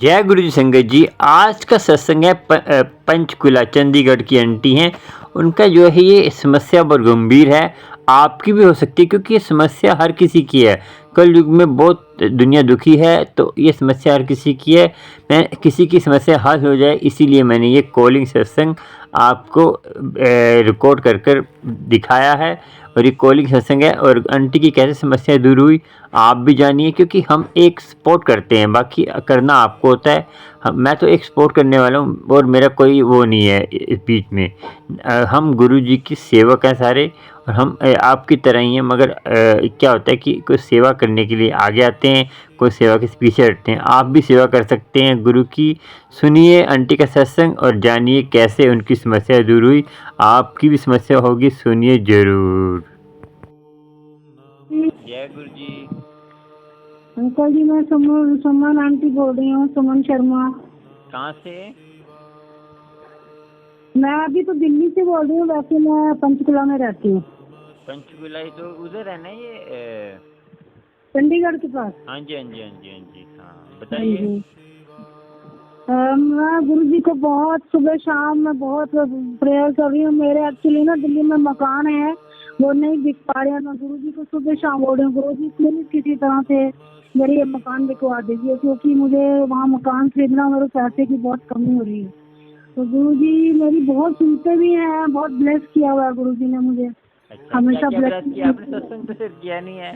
जय गुरु जी संगत जी। आज का सत्संग है पंचकुला चंडीगढ़ की आंटी हैं। उनका जो है ये समस्या बहुत गंभीर है। आपकी भी हो सकती है क्योंकि ये समस्या हर किसी की है। कल युग में बहुत दुनिया दुखी है तो ये समस्या हर किसी की है। मैं किसी की समस्या हल हो जाए इसीलिए मैंने ये कॉलिंग सत्संग आपको रिकॉर्ड कर कर दिखाया है। और ये कॉलिंग सत्संग है और आंटी की कैसे समस्या दूर हुई आप भी जानिए, क्योंकि हम एक सपोर्ट करते हैं, बाकी करना आपको होता है। मैं तो एक सपोर्ट करने वाला हूँ और मेरा कोई वो नहीं है इस बीच में। हम गुरु जी की सेवक हैं सारे और हम आपकी तरह ही हैं, मगर क्या होता है कि कोई सेवा करने के लिए आगे आते हैं, कोई सेवा के पीछे हटते हैं। आप भी सेवा कर सकते हैं गुरु की। सुनिए आंटी का सत्संग और जानिए कैसे उनकी समस्या दूर हुई। आपकी भी समस्या होगी, सुनिए जरूर। जय गुरु जी। अंकल जी, मैं सुमन आंटी बोल रही हूँ, सुमन शर्मा। कहाँ से? मैं अभी तो दिल्ली से बोल रही हूँ, वैसे मैं पंचकुला में रहती हूँ। पंचकुला ही तो उधर है ना ये? चंडीगढ़ के पास। हाँ जी हाँ जी हाँ जी हाँ जी, हाँ हाँ बताइए। जी। मैं गुरु जी को बहुत सुबह शाम में बहुत प्रेयर कर रही हूँ। मेरे एक्चुअली ना दिल्ली में मकान है, वो नहीं बिक पा रहे हैं। मैं गुरु जी को सुबह शाम बोल रही हूँ, गुरु जी प्लीज किसी तरह से मेरे ये मकान बिकवा दीजिए, क्योंकि मुझे वहाँ मकान खरीदना, मेरे पैसे की बहुत कमी हो रही है। तो गुरु जी मेरी बहुत सुनते भी हैं, बहुत ब्लेस किया हुआ है गुरु जी ने मुझे। अच्छा, हमेशा क्या ब्लेस ब्लेस किया आपने? सत्संग तो सिर्फ किया नहीं है।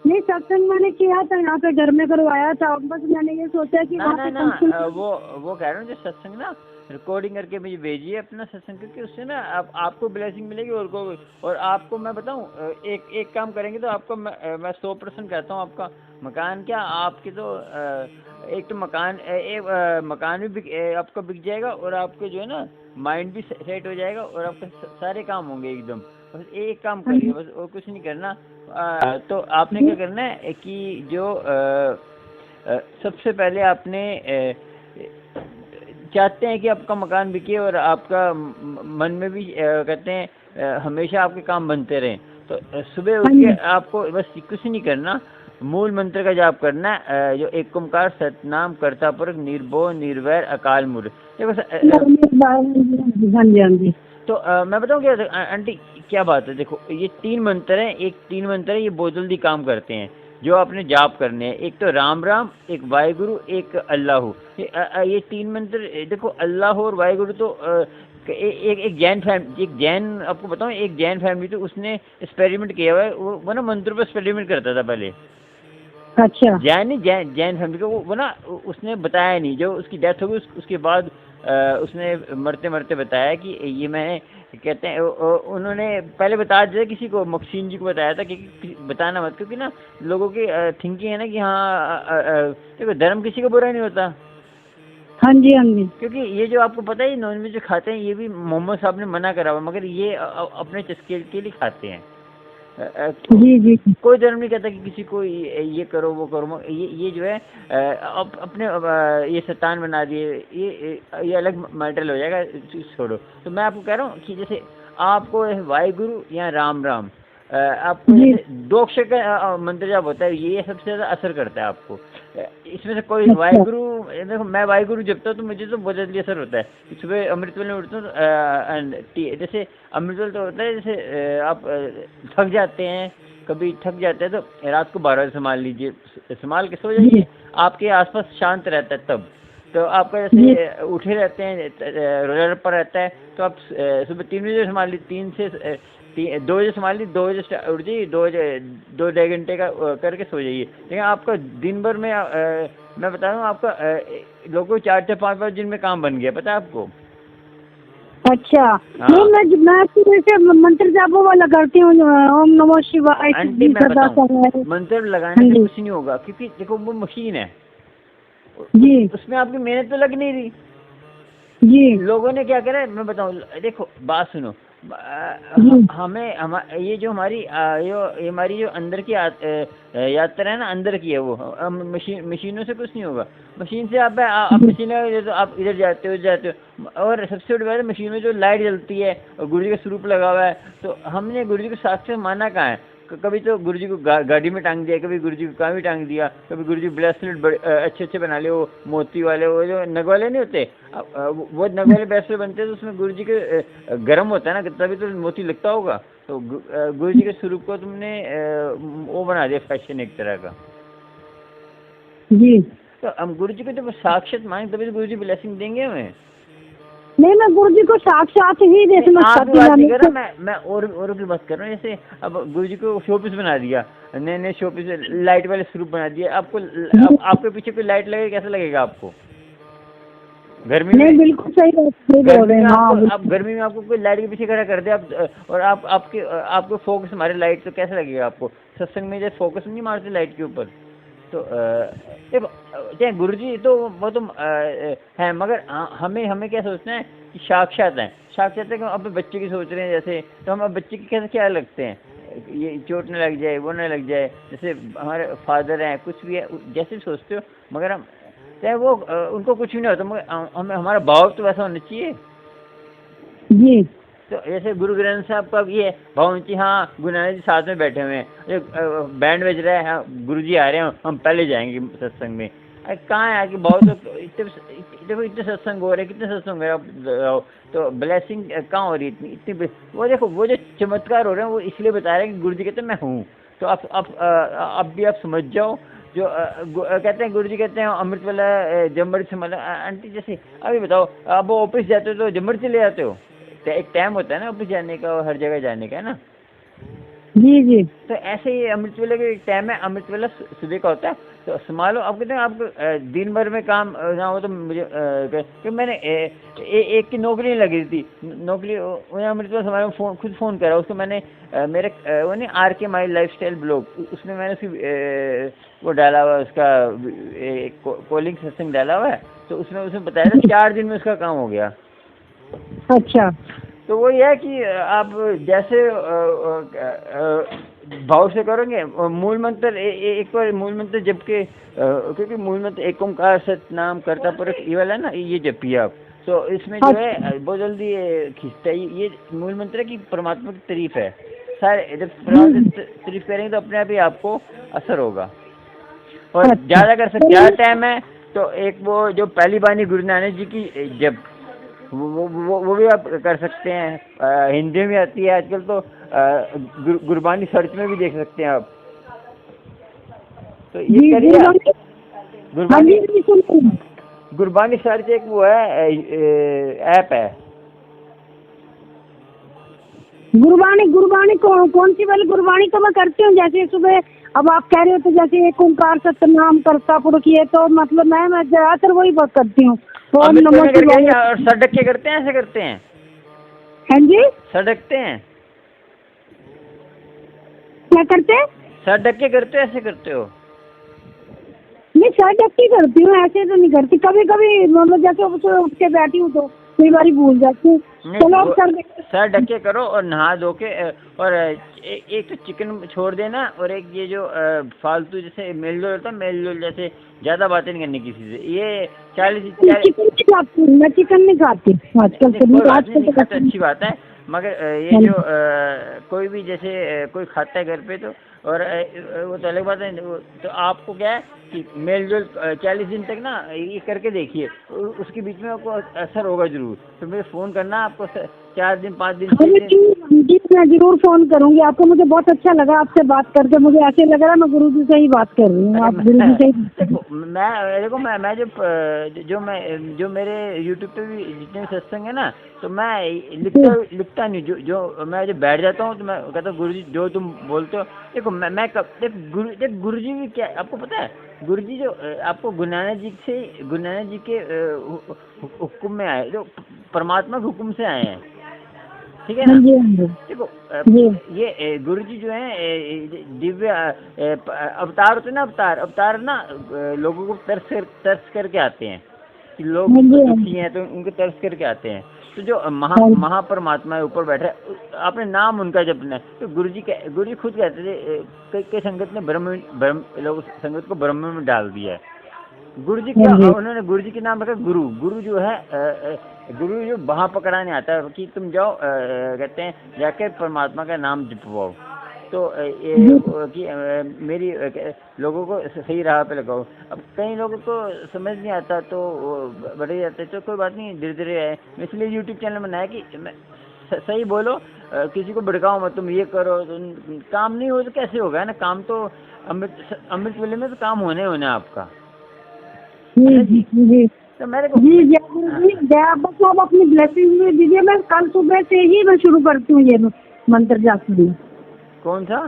नहीं, सत्संग मैंने किया था, यहाँ पे घर में करवाया था। बस मैंने ये सोचा कि ना वहाँ ना पे ना, पंचकुला। वो कह रहा हूँ जो सत्संग ना रिकॉर्डिंग करके मुझे भेजिए अपना सत्संग, क्योंकि उससे ना आपको ब्लेसिंग मिलेगी और आपको मैं बताऊँ, एक एक काम करेंगे तो आपको मैं 100% कहता हूँ आपका मकान क्या आपके तो एक तो मकान मकान भी आपका बिक जाएगा और आपके जो है ना माइंड भी सेट हो जाएगा और आपके सारे काम होंगे एकदम। बस एक काम हाँ करिए, जी। बस और कुछ नहीं करना। तो आपने क्या करना है कि जो सबसे पहले आपने चाहते हैं कि आपका मकान बिके और आपका मन में भी कहते हैं हमेशा आपके काम बनते रहें। तो सुबह उठ हाँ के जी। आपको बस कुछ नहीं करना, मूल मंत्र का जाप करना है, जो एक ओंकार सतनाम कर्ता पुरख निर्भो निर्वैर अकाल मूर्त। ये बस हाँ जी। हाँ जी। तो मैं बताऊँ क्या आंटी, क्या बात है। देखो ये तीन मंत्र हैं, तीन मंत्र हैं, ये बहुत जल्दी काम करते हैं जो आपने जाप करने हैं। एक तो राम राम, एक वाहिगुरु, एक अल्लाह। ये तीन मंत्र देखो, अल्लाह और वाहिगुरु तो एक जैन आपको बताऊं, एक जैन फैमिली तो उसने एक्सपेरिमेंट किया हुआ है। वो ना मंत्रों पर एक्सपेरिमेंट करता था पहले। अच्छा। जैन फैमिली को वो ना उसने बताया नहीं, जो उसकी डेथ हो गई उसके बाद उसने मरते मरते बताया कि ये मैं कहते हैं उन्होंने पहले बता दिया किसी को, मक्सीन जी को बताया था कि बताना मत, क्योंकि ना लोगों की थिंकिंग है ना कि हाँ देखो धर्म किसी को बुरा नहीं होता। हाँ जी। हाँ जी। क्योंकि ये जो आपको पता है नॉनवेज जो खाते हैं ये भी मोहम्मद साहब ने मना करा हुआ, मगर ये अपने चस्के के लिए खाते हैं। जी जी। कोई धर्म नहीं कहता कि किसी को ये करो वो करो, ये जो है अपने ये शैतान बना दिए, ये अलग मैटर हो जाएगा, छोड़ो। तो मैं आपको कह रहा हूँ कि जैसे आपको वाहिगुरु या राम राम, आपको जी। जैसे 2 अक्षर का मंत्र जाप होता है, ये सबसे ज़्यादा असर करता है आपको। इसमें से कोई अच्छा। वाहिगुरु, देखो मैं वाहिगुरु जपता हूँ तो मुझे तो बहुत जल्दी असर होता है। सुबह अमृत वेले में उठता हूँ जैसे अमृत वेले तो होता है, जैसे आप थक जाते हैं, कभी थक जाते हैं तो रात को 12 बजे संभाल लीजिए, संभाल के सो जी जाइए। आपके आसपास शांत रहता है तब। तो आपका जी। जैसे उठे रहते हैं, रोजा पर रहता है, तो आप सुबह 3 बजे संभाल ली, 3 से 2 बजे संभाल ली, 2 बजे उठ जाइए, 2 बजे 2 ढाई घंटे का करके सो जाइए। लेकिन आपका दिन भर में मैं बता रहा हूँ आपका लोगों को 4-4 5-5 दिन में काम बन गया, पता है आपको? अच्छा। हाँ नहीं, मैं वैसे मंत्र जाप वाला करती हूँ, ओम नमो शिवाय आंटी, सिद्धि मैं सदा बताऊँ सर्वदा। मंत्र हाँ लगाने से जी। कुछ नहीं होगा, क्योंकि देखो वो मशीन है, जी उसमें आपकी मेहनत तो लग नहीं रही। जी। लोगों ने क्या करा है मैं बताऊँ, देखो बात सुनो। जी। ये जो हमारी ये हमारी जो अंदर की यात्रा है ना, अंदर की है वो। मशीनों से कुछ नहीं होगा। मशीन से आप मशीन लगाओगे तो आप इधर जाते हो इधर जाते हो। और सबसे बड़ी बात है, मशीन में जो लाइट जलती है और गुरु जी का स्वरूप लगा हुआ है, तो हमने गुरु जी को साक्षात माना कहाँ है? कभी तो गुरु जी को गाड़ी में टांग दिया, कभी गुरु जी को कहाँ भी टांग दिया, कभी गुरु जी ब्रेसलेट बड़े अच्छे अच्छे बना लिए, वो मोती वाले, वो जो नग वाले नहीं होते, वो नग वाले ब्रेसलेट बनते हैं, तो उसमें गुरु जी के गर्म होता है ना, तभी तो मोती लगता होगा। तो गुरु जी के स्वरूप को तुमने वो बना दिया फैशन एक तरह का। जी। तो हम गुरु जी को जब साक्षात मांगे तभी तो गुरु जी ब्लेसिंग देंगे हमें। नहीं, मैं गुरु जी को साक्षात ही जैसे मैं आप बात नहीं कर रहा, मैं और की बात कर रहा हूँ। जैसे अब गुरु जी को शोपीस बना दिया, नए नए शोपीस लाइट वाले स्वरूप बना दिए, आपको आपके पीछे कोई लाइट लगेगा, कैसा लगेगा आपको? गर्मी में नहीं, बिल्कुल सही बोल रहे हैं। हाँ, आप गर्मी में आपको कोई लाइट के पीछे खड़ा कर दे आप, और आपको फोकस मारे लाइट, तो कैसा लगेगा आपको? सत्संग में जैसे फोकस नहीं मारते लाइट के ऊपर, तो चाहे गुरु जी तो वो तो है, मगर हमें क्या सोचना है कि साक्षात है, साक्षात है कि हम अपने बच्चे की सोच रहे हैं जैसे, तो हम अब बच्चे की कैसे क्या लगते हैं, ये चोट न लग जाए, वो न लग जाए, जैसे हमारे फादर हैं, कुछ भी है जैसे सोचते हो, मगर हम चाहे वो उनको कुछ भी नहीं होता, मगर हमें हमारा भाव तो वैसा होना चाहिए जी। तो जैसे गुरु ग्रंथ साहब का ये भाव जी, हाँ गुरु नानक जी साथ में बैठे हुए हैं, बैंड बज रहा है, हाँ गुरु जी आ रहे हैं, हम पहले जाएंगे सत्संग में। कहाँ है कि भाव तो इतने सत्संग हो रहे हैं, कितने सत्संग हो रहे हैं, तो ब्लेसिंग कहाँ हो रही है इतनी वो देखो, वो जो चमत्कार हो रहे हैं वो इसलिए बता रहे हैं कि गुरु जी कहते हैं मैं हूँ। तो अब भी आप समझ जाओ, जो कहते हैं गुरु जी कहते हैं अमृत वाला जमृत से मतलब, आंटी जैसे अभी बताओ, आप ऑफिस जाते हो तो जमृत चले जाते हो, एक टाइम होता है ना ऑफिस जाने का और हर जगह जाने का, है ना? जी जी। तो ऐसे ही अमृत वेले का एक टाइम है, अमृत वेला सुबह का होता है। तो संभालो, आप कहते हैं आपको दिन भर में काम ना हो तो मुझे कि मैंने एक की नौकरी नहीं लगी थी, नौकरी उन्हें अमृत वेला संभालो, खुद फ़ोन करा उसको मैंने, मेरे वो नहीं RK माई लाइफस्टाइल ब्लॉग, उसमें मैंने उसकी वो डाला हुआ है, उसका कॉलिंग सत्संग डाला हुआ है, तो उसमें बताया था 4 दिन में उसका काम हो गया। अच्छा। तो वो ये है कि आप जैसे भाव से करोगे, मूल मंत्र एक बार मूल मंत्र जप के, क्योंकि मूल मंत्र एक ओंकार सतनाम कर्ता पुरख ये वाला है ना, ये जपिए आप, तो इसमें जो है बहुत जल्दी खींचता है। ये मूल मंत्र की परमात्मा की तारीफ है, सारे जब परमात्मा तारीफ करेंगे तो अपने आप ही आपको असर होगा। और ज़्यादा कर सकते, ज़्यादा टाइम है तो एक वो जो पहली बानी गुरु नानक जी की जब वो भी आप कर सकते हैं, हिंदी में आती है आजकल, तो गुरबानी सर्च में भी देख सकते हैं आप, तो ये करिए। गुरबानी सर्च एक वो है, ऐप है। गुरबानी कौन सी वाली गुरबानी? तो मैं करती हूँ, जैसे सुबह अब आप कह रहे हो तो जैसे एक ओंकार सतनाम कर्ता पुरख, ये तो मतलब मैं ज्यादातर वही बात करती हूँ। और सड़के करते हैं, ऐसे करते हैं? हाँ जी, सड़कते हैं, क्या करते हैं? सड़के करते हो, ऐसे करते हो? नहीं, सड़के करती हूँ, ऐसे तो नहीं करती। कभी कभी मतलब जैसे उठ के बैठी हूँ तो कई बार भूल जाती हूँ। चलो आप सर ढके करो और नहा धो के, और एक तो चिकन छोड़ देना, और एक ये जो फालतू जैसे मेल जोल होता है, मेल जोल जैसे ज़्यादा बातें नहीं करनी किसी से। ये 40 मैं चिकन नहीं खाती आजकल, तो अच्छी बात है, मगर ये जो कोई भी जैसे कोई खाता है घर पे, तो और वो तो अलग बात है। तो आपको क्या है कि मेल जोल 40 दिन तक ना ये करके देखिए, उसके बीच में आपको असर होगा जरूर। तो मुझे फ़ोन करना आपको 4 दिन 5 दिन 6 दिन। मैं जरूर फोन करूंगी आपको। मुझे बहुत अच्छा लगा आपसे बात करके, मुझे ऐसे लग रहा है मैं गुरु जी से ही बात कर रही हूँ। आप गुरु जी से मैं जो मेरे यूट्यूब पे भी जितने सत्संग है ना, तो मैं लिखता नहीं, जो मैं जब बैठ जाता हूँ तो मैं कहता हूँ गुरु जी जो तुम बोलते हो। देखो मैं गुरु जी भी क्या, आपको पता है गुरु जी जो आपको गुरु नानक जी के हुक्म में आए, जो परमात्मा के हुक्म से आए हैं, ठीक है ना? देखो ये गुरु जी जो है दिव्य अवतार होते हैं ना, अवतार ना लोगों को तरस करके आते हैं कि लोग दुखी हैं तो उनको तरस करके आते हैं। तो जो महापरमात्मा ऊपर बैठा है, आपने नाम उनका जपना है। तो गुरु जी खुद कहते थे, कई संगत ने लोग संगत को ब्रह्म में डाल दिया है। गुरु जी क्या, उन्होंने गुरु जी के नाम रखा गुरु जो है गुरु जो वहाँ पकड़ाने आता है कि तुम जाओ, कहते हैं जाकर परमात्मा का नाम जपवाओ। तो मेरी लोगों को सही राह पे लगाओ। अब कई लोगों को समझ नहीं आता तो बढ़े जाते हैं, तो कोई बात नहीं, धीरे धीरे है। इसलिए यूट्यूब चैनल बनाया कि सही बोलो, किसी को भड़काओ मत, तुम ये करो, काम नहीं हो तो कैसे होगा, है ना। काम तो अमृत वेले में तो काम होने आपका। जी तो मेरे को जी बस आप अपनी ब्लेसिंग में दीजिए। मैं कल सुबह से ही मैं शुरू करती हूँ ये मंत्र जाप करना। कौन सा?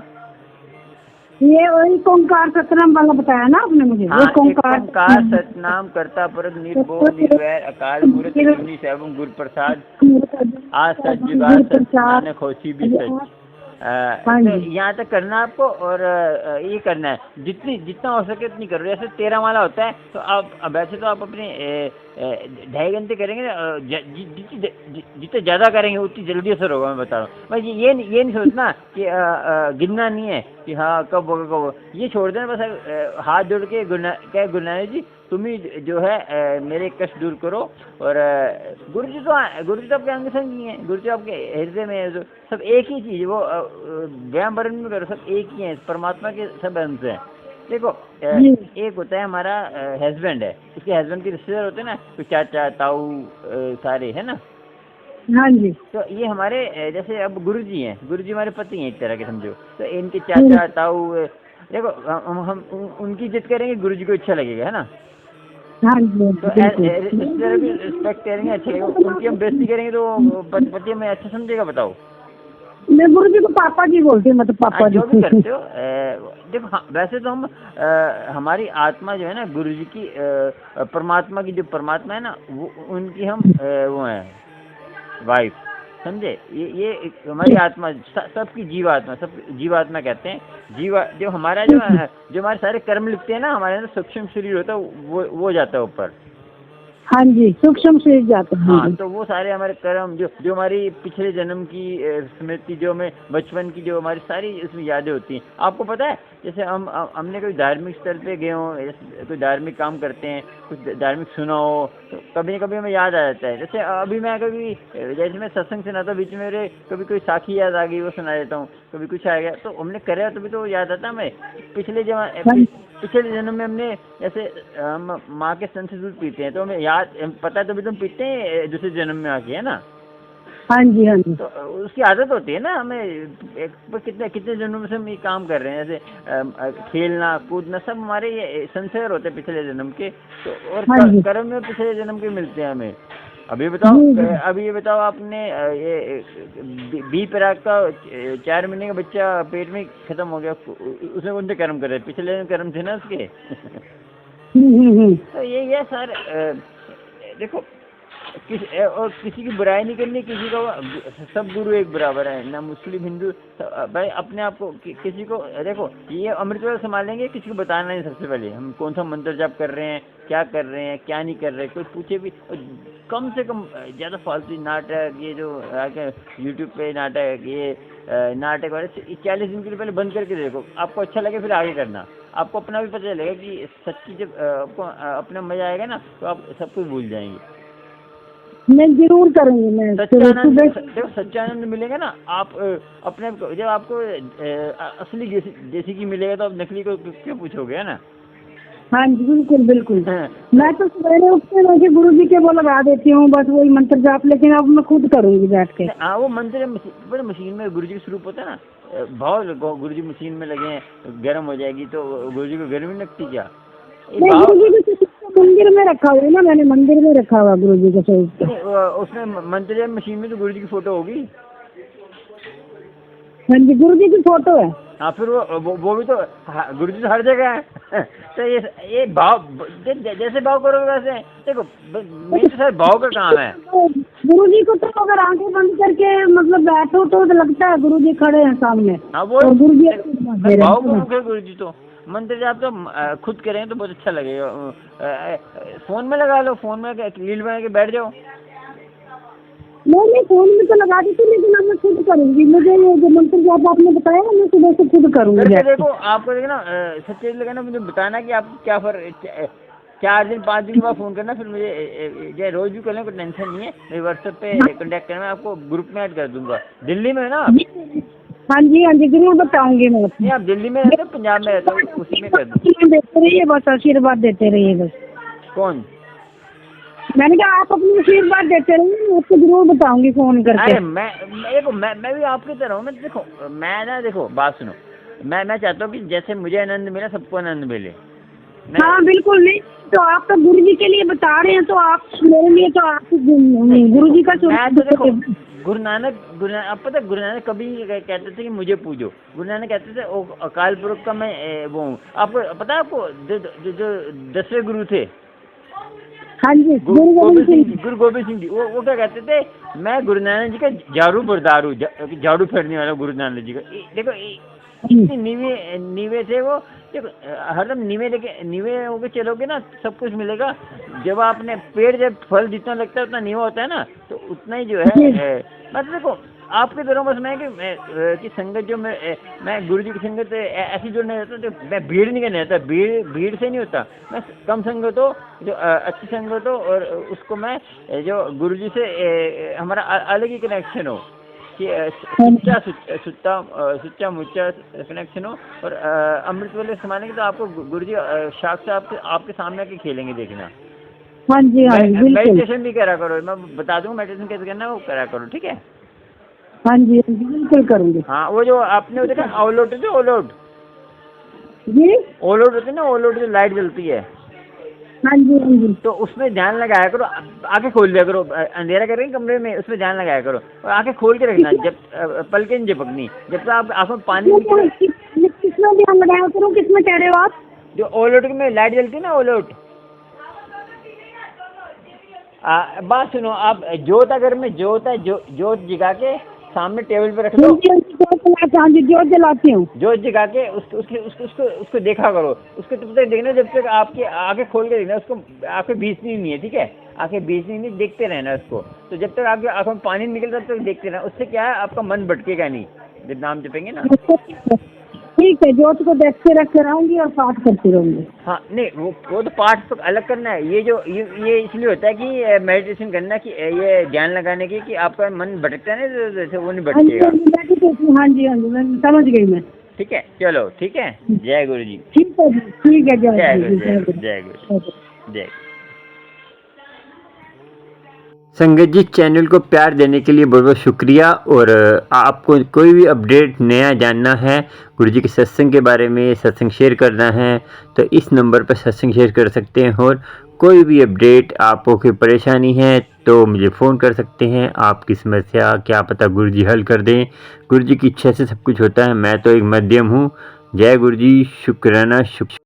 ये वही ओंकार सतनाम वाला बताया ना आपने मुझे। हाँ, ओंकार सतनाम करता पुरख निर्भो निर्वैर अकाल मूर्त अजूनी सैभम गुर प्रसाद आज सच जुगाड़ सच नानक होसी भी सच। तो यहाँ तक करना आपको, और ये करना है जितना हो सके उतनी करो। जैसे 13 माला होता है तो आप वैसे तो आप अपने 2.5 घंटे करेंगे, जितने ज़्यादा करेंगे उतनी जल्दी असर होगा, मैं बता रहा हूँ। भाई ये नहीं सोचना कि गिनना नहीं है कि हाँ कब होगा कब होगा, ये छोड़ देना बस। हाथ जोड़ के गुरु नानक जी तुम ही जो है मेरे कष्ट दूर करो। और गुरु जी तो आपके अंग संग ही हैं, गुरु जी आपके हृदय में है, सब एक ही चीज़, वो व्यायाम वर्ण में करो, सब एक ही है, परमात्मा के सब अंश हैं। देखो एक होता है हमारा हस्बैंड है, उसके हस्बैंड के रिश्तेदार होते हैं ना, तो चाचा ताऊ सारे, है ना। हाँ जी। तो ये हमारे जैसे अब गुरु जी हैं, गुरु जी हमारे पति हैं एक तरह के, समझो। तो इनके चाचा ताऊ, देखो हम उनकी इज्जत करेंगे, गुरु जी को अच्छा लगेगा, है ना। हाँ जी। तो रिश्तेदार भी रिस्पेक्ट करेंगे, अच्छा लगेगा। उनकी हम बेइज्जती करेंगे तो पति हमें अच्छा समझेगा, बताओ। मैं गुरु जी को पापा जी बोलती हूँ, मतलब पापा जी। जो भी करते हो देखो, हाँ, वैसे तो हम हमारी आत्मा जो है ना, गुरु जी की परमात्मा की जो परमात्मा है ना, वो उनकी हम वो है वाइफ, समझे। ये हमारी आत्मा, सबकी जीवात्मा, सब जीवात्मा कहते हैं। जो हमारा जो हमारे सारे कर्म लिखते हैं ना, हमारे अंदर सूक्ष्म शरीर होता है, वो जाता है ऊपर। हाँ जी, सूक्ष्म शरीर जाते हैं। हाँ, तो वो सारे हमारे कर्म जो हमारी पिछले जन्म की स्मृति, जो हमें बचपन की जो हमारी सारी इसमें यादें होती हैं। आपको पता है, जैसे हमने कोई धार्मिक स्थल पे गए हों, कोई धार्मिक काम करते हैं, कुछ धार्मिक सुना हो, तो कभी न कभी हमें याद आ जाता है। जैसे अभी मैं कभी, जैसे मैं सत्संग सुनाता हूँ, बीच में मेरे कभी कोई साखी याद आ गई, वो सुना देता हूँ, कभी कुछ आ गया तो हमने करे, तभी तो याद आता हमें। पिछले जन्म में हमने, जैसे हम माँ के स्तन से दूध पीते हैं तो हमें याद पता है, तभी तो हम पीते हैं दूसरे जन्म में आके, है ना। हाँ जी हाँ जी। तो उसकी आदत होती है ना हमें, कितने जन्मों में से हम ये काम कर रहे हैं, जैसे खेलना कूदना, सब हमारे ये संस्कार होते हैं पिछले जन्म के। तो और कर्म में पिछले जन्म के मिलते हैं हमें। अभी ये बताओ आपने ये 20 पराग का 4 महीने का बच्चा पेट में खत्म हो गया, उसने कौन से कर्म करे? पिछले कर्म थे ना उसके। तो ये सर देखो, और किसी की बुराई नहीं करनी, किसी का, सब गुरु एक बराबर है ना, मुस्लिम हिंदू भाई। अपने आप को किसी को देखो, ये अमृत वेला संभालेंगे, किसी को बताना नहीं। सबसे पहले हम कौन सा मंत्र जाप कर रहे हैं, क्या कर रहे हैं, क्या नहीं कर रहे, कोई पूछे भी। कम से कम ज़्यादा फालतू नाटक, ये जो आके यूट्यूब पे नाटक, ये नाटक वाले 40 दिन के लिए पहले बंद करके देखो, आपको अच्छा लगे फिर आगे करना। आपको अपना भी पता चलेगा कि सच्ची, जब आपको अपना मजा आएगा ना, तो आप सब कुछ भूल जाएंगे। मैं जरूर करूंगी। मैं सच्चा आनंद मिलेगा ना, आप अपने, जब आपको असली जैसी की मिलेगा तो आप नकली को क्यों पूछोगे, है ना। हाँ जी, बिल्कुल बिल्कुल। मैं तो सवेरे उठते मुझे गुरु जी के वो लगा देती हूँ, बस वही मंत्र जाप, लेकिन अब मैं खुद करूंगी बैठ के। हाँ, वो मंत्र मशीन में गुरु जी के स्वरूप होता है ना, भाव गुरु जी मशीन में लगे हैं, गर्म हो जाएगी तो गुरु जी को गर्मी लगती क्या? मंदिर में रखा हुआ है ना, मैंने मंदिर में रखा हुआ गुरु जी का स्वरूप। उसमें मंत्र मशीन में तो गुरु जी की फोटो होगी। हाँ जी, गुरु जी की फोटो है। हाँ, फिर वो भी तो गुरु जी तो हर जगह है। तो ये भाव, जैसे भाव करोगे वैसे। देखो मेरे सर भाव का काम है। गुरु जी को तो अगर आंखें बंद करके मतलब बैठो तो लगता है गुरु जी खड़े हैं सामने। हाँ, वो गुरु जी भाव को मुख्य गुरु जी तो मंत्र जाप तो खुद करें तो बहुत अच्छा लगेगा। फोन में लगा लो, फोन में रील बना के बैठ जाओ। नहीं, फोन में तो लगा दी थी, लेकिन अब मैं खुद करूंगी। मुझे ये जो मंत्र जाप आपने बताया ना, मैं सुबह से खुद करूंगी। देखो आपको देखना, सच्चे लगे ना, मुझे बताना कि आप क्या 4 दिन 5 दिन के बाद फ़ोन करना, फिर मुझे रोज़ भी कर लें, कोई टेंशन नहीं है। मेरे व्हाट्सएप पे कॉन्टैक्ट करना, मैं आपको ग्रुप में ऐड कर दूंगा। दिल्ली में है ना? हाँ जी जरूर बताऊंगी मैं नहीं आप दिल्ली में रहते हो पंजाब में रहते हो, उसी में कर दो। देते रहिए बस, आशीर्वाद देते रहिए बस। कौन? मैंने कहा आप अपनी आशीर्वाद देते रहिए, मैं आपको जरूर बताऊंगी फोन करके। अरे देखो मैं भी आपकी तरह हूँ। मैं देखो मैं ना, देखो बात सुनो, मैं चाहता हूँ कि जैसे मुझे आनंद मिला सबको आनंद मिले। हाँ बिल्कुल, नहीं तो आप तो गुरु जी के लिए बता रहे हैं, तो आप मेरे लिए तो आप गुरु जी का मैं तो देखो गुरु नानक आप पता गुरु नानक कभी कहते थे कि मुझे पूजो। गुरु नानक कहते थे ओ अकाल पुरख का मैं वो हूँ। आपको पता है आपको जो 10वें गुरु थे, हाँ जी, गुरु गोबिंद सिंह जी, वो क्या कहते थे, मैं गुरु नानक जी का झाड़ू बरदार हूँ, झाड़ू फेरने वाला गुरु नानक जी का। देखो इतनी नीवे थे वो। देखो हरदम नीवे होके चलोगे ना सब कुछ मिलेगा। जब आपने पेड़ जब फल जितना लगता है उतना नीवा होता है ना, तो उतना ही जो है मतलब देखो आपके तरह बस मैं कि संगत जो मैं गुरु जी की संगत ऐसी जो नहीं रहता, जो मैं भीड़ नहीं करने रहता, भीड़ से नहीं होता। मैं कम संगत हो, जो अच्छी संगत हो, और उसको मैं जो गुरु जी से हमारा अलग ही कनेक्शन हो कि सुच्चा मुच्चा कनेक्शन हो। और अमृत वाले समाने के तो आपको गुरु जी साक्षात आपके सामने आके खेलेंगे, देखना। हाँ जी बिल्कुल। मेडिटेशन भी करा करो, मैं बता दूंगा मेडिटेशन कैसे करना है, वो करा करो, ठीक है? हाँ जी बिल्कुल करूँगी। हाँ वो जो आपने वो देखा ओलोट होते, ओलोट जी होते ना, ओलोट जो लाइट जलती है, हाँ जी तो उसमें ध्यान लगाया करो। आंखें खोल लिया करो, अंधेरा करेंगे कमरे में, उसमें ध्यान लगाया करो और आंखें खोल के रखना। जब पलकें नहीं झपकनी, जब तक आप आंखों में पानी किसमें ध्यान लगाया करूँ, किसमें कह रहे हो आप? जो ओलोट में लाइट जलती है ना, ओलोट बात सुनो, आप जोत अगर में जोत है, जोत जगा के सामने टेबल पे रख दो। जोत जलाती हूँ। जोत जगा के उसको देखा करो। उसको तब तक देखना जब तक आपकी आंखें खोल के देखना। उसको आंखें बीचनी नहीं है, ठीक है? आंखें बीचनी नहीं, देखते रहना उसको। तो जब तक आपकी आंखों में पानी निकलता तब तक देखते रहना। उससे क्या है, आपका मन भटकेगा नहीं जब नाम जपेंगे ना। ठीक है, जोत को देखते रखते रहूंगी और पाठ करती रहूंगी। हाँ नहीं वो तो पाठ तो अलग करना है। ये जो ये इसलिए होता है कि मेडिटेशन करना, कि ये ध्यान लगाने की, कि आपका मन भटकता है ना, जैसे वो नहीं भटकेगा। हाँ जी मैं समझ गई मैं। ठीक है, चलो ठीक है। जय गुरु जी। ठीक है, ठीक है, जय गुरु, जय गुरु, जय गुरु, जय। संगत जी, चैनल को प्यार देने के लिए बहुत बहुत शुक्रिया। और आपको कोई भी अपडेट नया जानना है, गुरु जी के सत्संग के बारे में सत्संग शेयर करना है, तो इस नंबर पर सत्संग शेयर कर सकते हैं। और कोई भी अपडेट, आपको कोई परेशानी है तो मुझे फ़ोन कर सकते हैं। आपकी समस्या क्या पता गुरु जी हल कर दें। गुरु जी की इच्छा से सब कुछ होता है, मैं तो एक मध्यम हूँ। जय गुरु जी, शुक्राना।